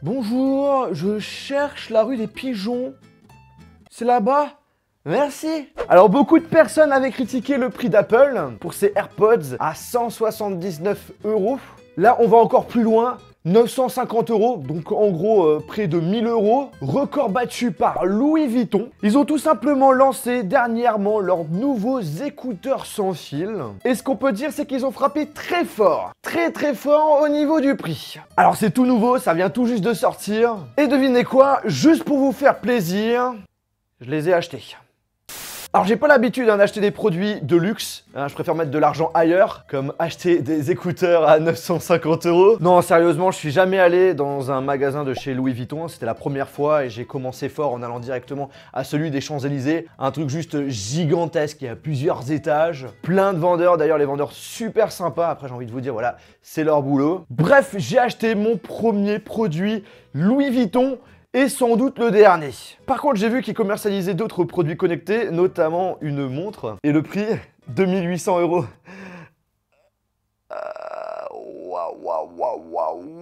Bonjour, je cherche la rue des Pigeons. C'est là-bas? Merci. Alors beaucoup de personnes avaient critiqué le prix d'Apple pour ses AirPods à 179 €. Là, on va encore plus loin. 950 €, donc en gros près de 1000 €, record battu par Louis Vuitton. Ils ont tout simplement lancé dernièrement leurs nouveaux écouteurs sans fil. Et ce qu'on peut dire, c'est qu'ils ont frappé très fort au niveau du prix. Alors c'est tout nouveau, ça vient tout juste de sortir. Et devinez quoi, juste pour vous faire plaisir, je les ai achetés. Alors j'ai pas l'habitude d'acheter des produits de luxe, je préfère mettre de l'argent ailleurs, comme acheter des écouteurs à 950 €. Non sérieusement, je suis jamais allé dans un magasin de chez Louis Vuitton, c'était la première fois et j'ai commencé fort en allant directement à celui des Champs-Élysées. Un truc juste gigantesque, il y a plusieurs étages, plein de vendeurs, d'ailleurs les vendeurs super sympas, après j'ai envie de vous dire voilà, c'est leur boulot. Bref, j'ai acheté mon premier produit Louis Vuitton, et sans doute le dernier. Par contre, j'ai vu qu'ils commercialisaient d'autres produits connectés, notamment une montre. Et le prix, 2800 €.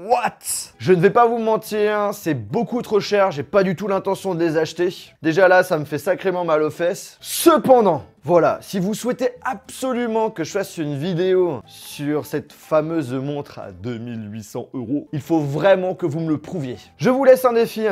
What? Je ne vais pas vous mentir, c'est beaucoup trop cher, j'ai pas du tout l'intention de les acheter. Déjà là, ça me fait sacrément mal aux fesses. Cependant, voilà, si vous souhaitez absolument que je fasse une vidéo sur cette fameuse montre à 2800 €, il faut vraiment que vous me le prouviez. Je vous laisse un défi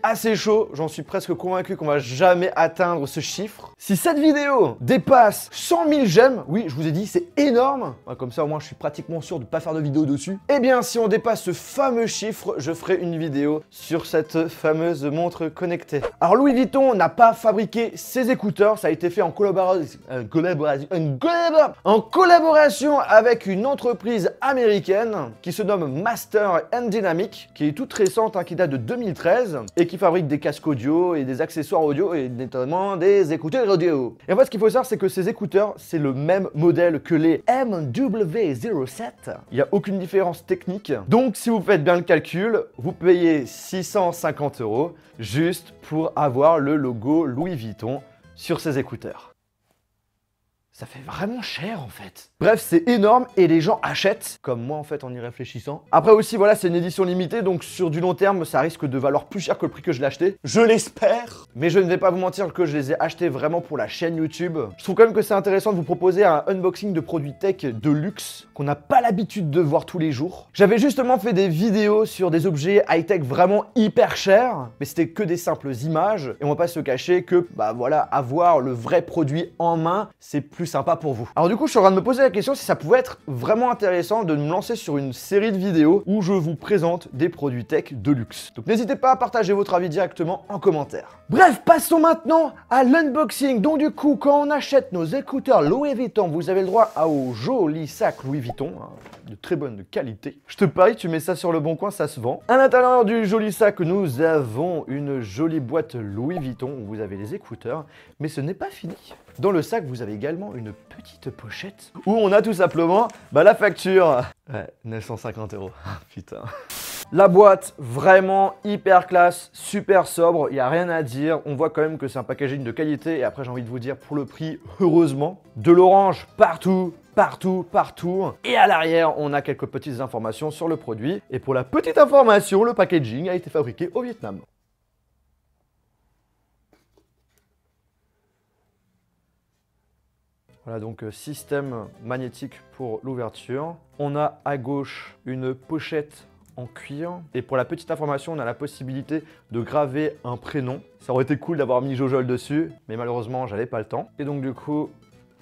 assez chaud, j'en suis presque convaincu qu'on va jamais atteindre ce chiffre. Si cette vidéo dépasse 100 000 j'aime, oui, je vous ai dit, c'est énorme, comme ça au moins je suis pratiquement sûr de ne pas faire de vidéo dessus. Eh bien, si on dépasse ce fameux chiffre, je ferai une vidéo sur cette fameuse montre connectée. Alors Louis Vuitton n'a pas fabriqué ses écouteurs, ça a été fait en collaboration avec une entreprise américaine qui se nomme Master & Dynamic, qui est toute récente, qui date de 2013 et qui fabrique des casques audio et des accessoires audio et notamment des écouteurs audio. Et en fait, ce qu'il faut savoir, c'est que ces écouteurs, c'est le même modèle que les MW07. Il n'y a aucune différence technique. Donc, si vous faites bien le calcul, vous payez 650 € juste pour avoir le logo Louis Vuitton sur ces écouteurs. Ça fait vraiment cher en fait. Bref, c'est énorme et les gens achètent, comme moi en fait en y réfléchissant. Après aussi, voilà, c'est une édition limitée, donc sur du long terme, ça risque de valoir plus cher que le prix que je l'ai acheté. Je l'espère. Mais je ne vais pas vous mentir que je les ai achetés vraiment pour la chaîne YouTube. Je trouve quand même que c'est intéressant de vous proposer un unboxing de produits tech de luxe qu'on n'a pas l'habitude de voir tous les jours. J'avais justement fait des vidéos sur des objets high-tech vraiment hyper chers, mais c'était que des simples images. Et on va pas se cacher que, bah voilà, avoir le vrai produit en main, c'est plus sympa pour vous. Alors du coup, je suis en train de me poser la question si ça pouvait être vraiment intéressant de me lancer sur une série de vidéos où je vous présente des produits tech de luxe. Donc n'hésitez pas à partager votre avis directement en commentaire. Bref, passons maintenant à l'unboxing. Donc du coup, quand on achète nos écouteurs Louis Vuitton, vous avez le droit au joli sac Louis Vuitton, de très bonne qualité. Je te parie, tu mets ça sur le bon coin, ça se vend. À l'intérieur du joli sac, nous avons une jolie boîte Louis Vuitton où vous avez les écouteurs, mais ce n'est pas fini. Dans le sac, vous avez également une petite pochette où on a tout simplement la facture. Ouais, 950 €. Putain. La boîte, vraiment hyper classe, super sobre, il n'y a rien à dire. On voit quand même que c'est un packaging de qualité et après j'ai envie de vous dire pour le prix, heureusement. De l'orange partout. Et à l'arrière, on a quelques petites informations sur le produit. Et pour la petite information, le packaging a été fabriqué au Vietnam. Voilà donc système magnétique pour l'ouverture. On a à gauche une pochette en cuir. Et pour la petite information, on a la possibilité de graver un prénom. Ça aurait été cool d'avoir mis Jojol dessus, mais malheureusement, j'avais pas le temps. Et donc du coup,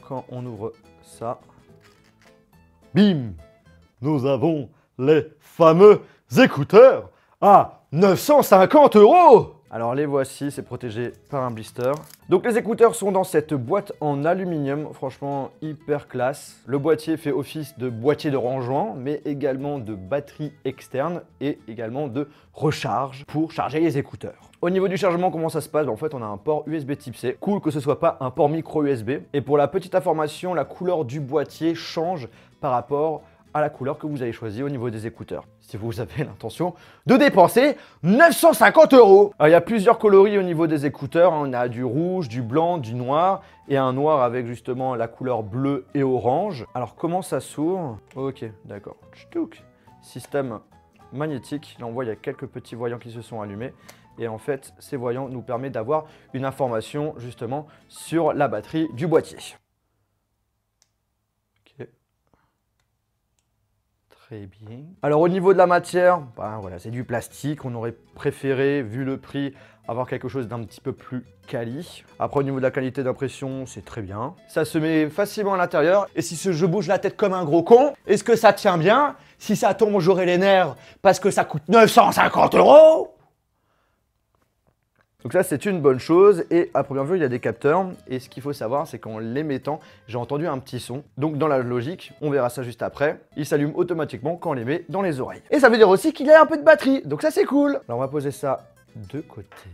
quand on ouvre ça, bim! Nous avons les fameux écouteurs à 950 €! Alors les voici, c'est protégé par un blister. Donc les écouteurs sont dans cette boîte en aluminium, franchement hyper classe. Le boîtier fait office de boîtier de rangement, mais également de batterie externe et également de recharge pour charger les écouteurs. Au niveau du chargement, comment ça se passe? En fait, on a un port USB type C. Cool que ce soit pas un port micro USB. Et pour la petite information, la couleur du boîtier change par rapport à la couleur que vous avez choisie au niveau des écouteurs. Si vous avez l'intention de dépenser 950 €. Alors, il y a plusieurs coloris au niveau des écouteurs. On a du rouge, du blanc, du noir et un noir avec justement la couleur bleue et orange. Alors, comment ça s'ouvre? Ok, d'accord. Système magnétique. Là, on voit il y a quelques petits voyants qui se sont allumés. Et en fait, ces voyants nous permettent d'avoir une information justement sur la batterie du boîtier. Ok. Très bien. Alors au niveau de la matière, ben voilà, c'est du plastique. On aurait préféré, vu le prix, avoir quelque chose d'un petit peu plus quali. Après au niveau de la qualité d'impression, c'est très bien. Ça se met facilement à l'intérieur. Et si je bouge la tête comme un gros con, est-ce que ça tient bien? Si ça tombe, j'aurai les nerfs parce que ça coûte 950 €. Donc ça, c'est une bonne chose. Et à première vue, il y a des capteurs. Et ce qu'il faut savoir, c'est qu'en les mettant, j'ai entendu un petit son. Donc dans la logique, on verra ça juste après, il s'allume automatiquement quand on les met dans les oreilles. Et ça veut dire aussi qu'il y a un peu de batterie. Donc ça, c'est cool. Alors on va poser ça de côté.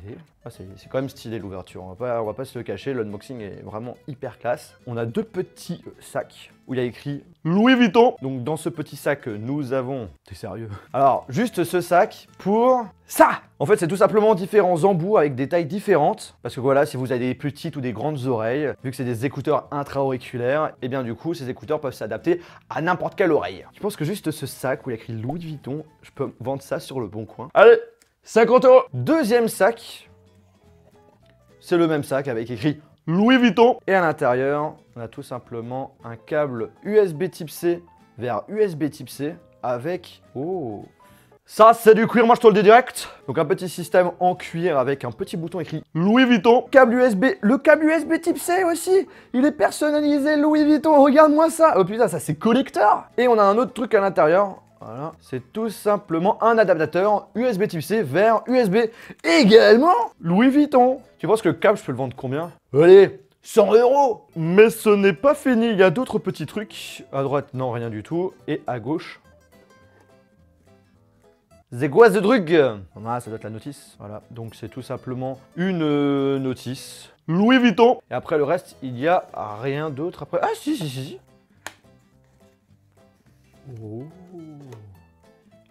Ah, c'est quand même stylé l'ouverture, on va pas se le cacher, l'unboxing est vraiment hyper classe. On a deux petits sacs où il y a écrit Louis Vuitton. Donc dans ce petit sac, nous avons... T'es sérieux? Alors, juste ce sac pour ça. En fait, c'est tout simplement différents embouts avec des tailles différentes. Parce que voilà, si vous avez des petites ou des grandes oreilles, vu que c'est des écouteurs intra-auriculaires, et bien du coup, ces écouteurs peuvent s'adapter à n'importe quelle oreille. Je pense que juste ce sac où il y a écrit Louis Vuitton, je peux vendre ça sur le bon coin. Allez, 50 €. Deuxième sac. C'est le même sac avec écrit Louis Vuitton. Et à l'intérieur, on a tout simplement un câble USB type C vers USB type C avec... Oh, ça, c'est du cuir, moi je te le dis direct. Donc un petit système en cuir avec un petit bouton écrit Louis Vuitton. Câble USB, le câble USB type C aussi. Il est personnalisé Louis Vuitton, regarde-moi ça. Oh putain, ça c'est collector. Et on a un autre truc à l'intérieur. Voilà, c'est tout simplement un adaptateur USB type C vers USB. Également Louis Vuitton. Tu penses que le câble, je peux le vendre combien? Allez, 100 €. Mais ce n'est pas fini, il y a d'autres petits trucs. À droite, non, rien du tout. Et à gauche... C'est quoi ce truc? Ah, ça doit être la notice. Voilà, donc c'est tout simplement une notice. Louis Vuitton. Et après le reste, il n'y a rien d'autre après. Ah si. Oh.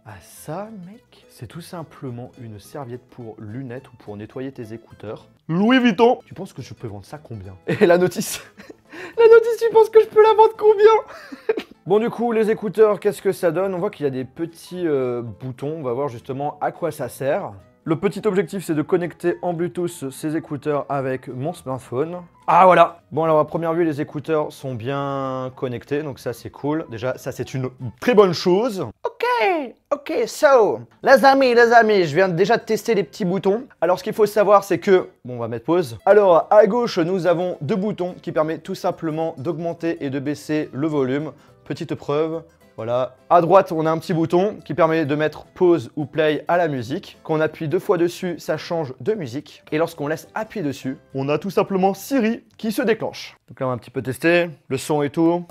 Ah ça, mec, c'est tout simplement une serviette pour lunettes ou pour nettoyer tes écouteurs. Louis Vuitton. Tu penses que je peux vendre ça combien? Et la notice la notice, tu penses que je peux la vendre combien? Bon du coup, les écouteurs, qu'est-ce que ça donne? On voit qu'il y a des petits boutons, on va voir justement à quoi ça sert. Le petit objectif, c'est de connecter en Bluetooth ces écouteurs avec mon smartphone. Ah voilà. Bon alors à première vue, les écouteurs sont bien connectés, donc ça c'est cool. Déjà, ça c'est une très bonne chose. Ok, so, les amis, je viens déjà de tester les petits boutons. Alors ce qu'il faut savoir, c'est que, bon on va mettre pause. Alors à gauche, nous avons deux boutons qui permettent tout simplement d'augmenter et de baisser le volume. Petite preuve. Voilà. À droite, on a un petit bouton qui permet de mettre pause ou play à la musique. Quand on appuie 2 fois dessus, ça change de musique. Et lorsqu'on laisse appuyer dessus, on a tout simplement Siri qui se déclenche. Donc là, on va un petit peu tester le son et tout.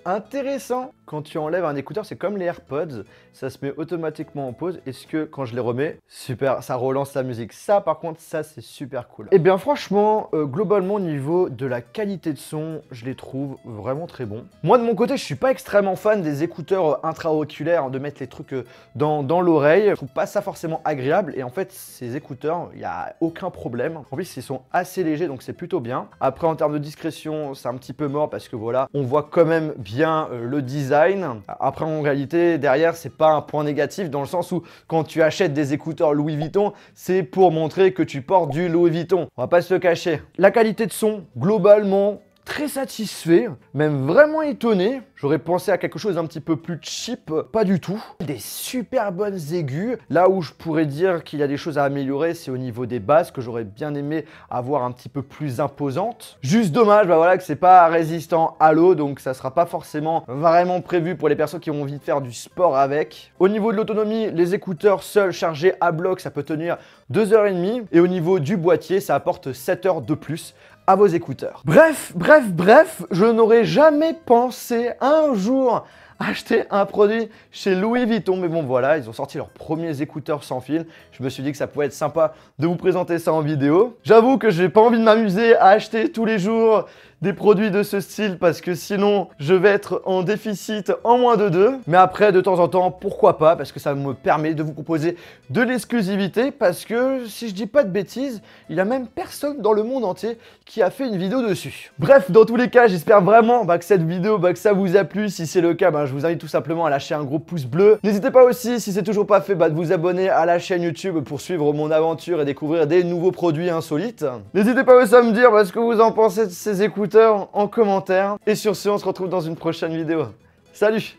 Intéressant. Quand tu enlèves un écouteur, c'est comme les AirPods, ça se met automatiquement en pause. Est-ce que quand je les remets, super, ça relance la musique. Ça, par contre, ça, c'est super cool. Et bien, franchement, globalement, au niveau de la qualité de son, je les trouve vraiment très bons. Moi, de mon côté, je suis pas extrêmement fan des écouteurs intra-auriculaires, de mettre les trucs dans l'oreille. Je trouve pas ça forcément agréable. Et en fait, ces écouteurs, il n'y a aucun problème. En plus, ils sont assez légers, donc c'est plutôt bien. Après, en termes de discrétion, c'est un petit peu mort parce que voilà, on voit quand même bien le design. Après, en réalité, derrière, c'est pas un point négatif dans le sens où quand tu achètes des écouteurs Louis Vuitton, c'est pour montrer que tu portes du Louis Vuitton. On va pas se le cacher. La qualité de son, globalement, très satisfait, même vraiment étonné. J'aurais pensé à quelque chose d'un petit peu plus cheap, pas du tout. Des super bonnes aigus. Là où je pourrais dire qu'il y a des choses à améliorer, c'est au niveau des basses que j'aurais bien aimé avoir un petit peu plus imposantes. Juste dommage, bah voilà, que c'est pas résistant à l'eau, donc ça sera pas forcément vraiment prévu pour les personnes qui ont envie de faire du sport avec. Au niveau de l'autonomie, les écouteurs seuls chargés à bloc, ça peut tenir 2h30. Et au niveau du boîtier, ça apporte 7 heures de plus à vos écouteurs. Bref, je n'aurais jamais pensé un jour acheté un produit chez Louis Vuitton. Mais bon, voilà, ils ont sorti leurs premiers écouteurs sans fil. Je me suis dit que ça pouvait être sympa de vous présenter ça en vidéo. J'avoue que j'ai pas envie de m'amuser à acheter tous les jours des produits de ce style parce que sinon je vais être en déficit en moins de 2. Mais après, de temps en temps, pourquoi pas, parce que ça me permet de vous proposer de l'exclusivité, parce que si je dis pas de bêtises, il y a même personne dans le monde entier qui a fait une vidéo dessus. Bref, dans tous les cas, j'espère vraiment que cette vidéo, que ça vous a plu. Si c'est le cas, je vous invite tout simplement à lâcher un gros pouce bleu. N'hésitez pas aussi, si c'est toujours pas fait, de vous abonner à la chaîne YouTube pour suivre mon aventure et découvrir des nouveaux produits insolites. N'hésitez pas aussi à me dire ce que vous en pensez de ces écouteurs en commentaire. Et sur ce, on se retrouve dans une prochaine vidéo. Salut!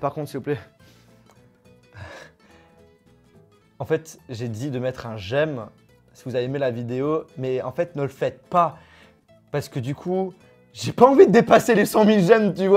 Par contre, s'il vous plaît. En fait, j'ai dit de mettre un j'aime si vous avez aimé la vidéo, mais en fait, ne le faites pas. Parce que du coup, j'ai pas envie de dépasser les 100 000 j'aime, tu vois.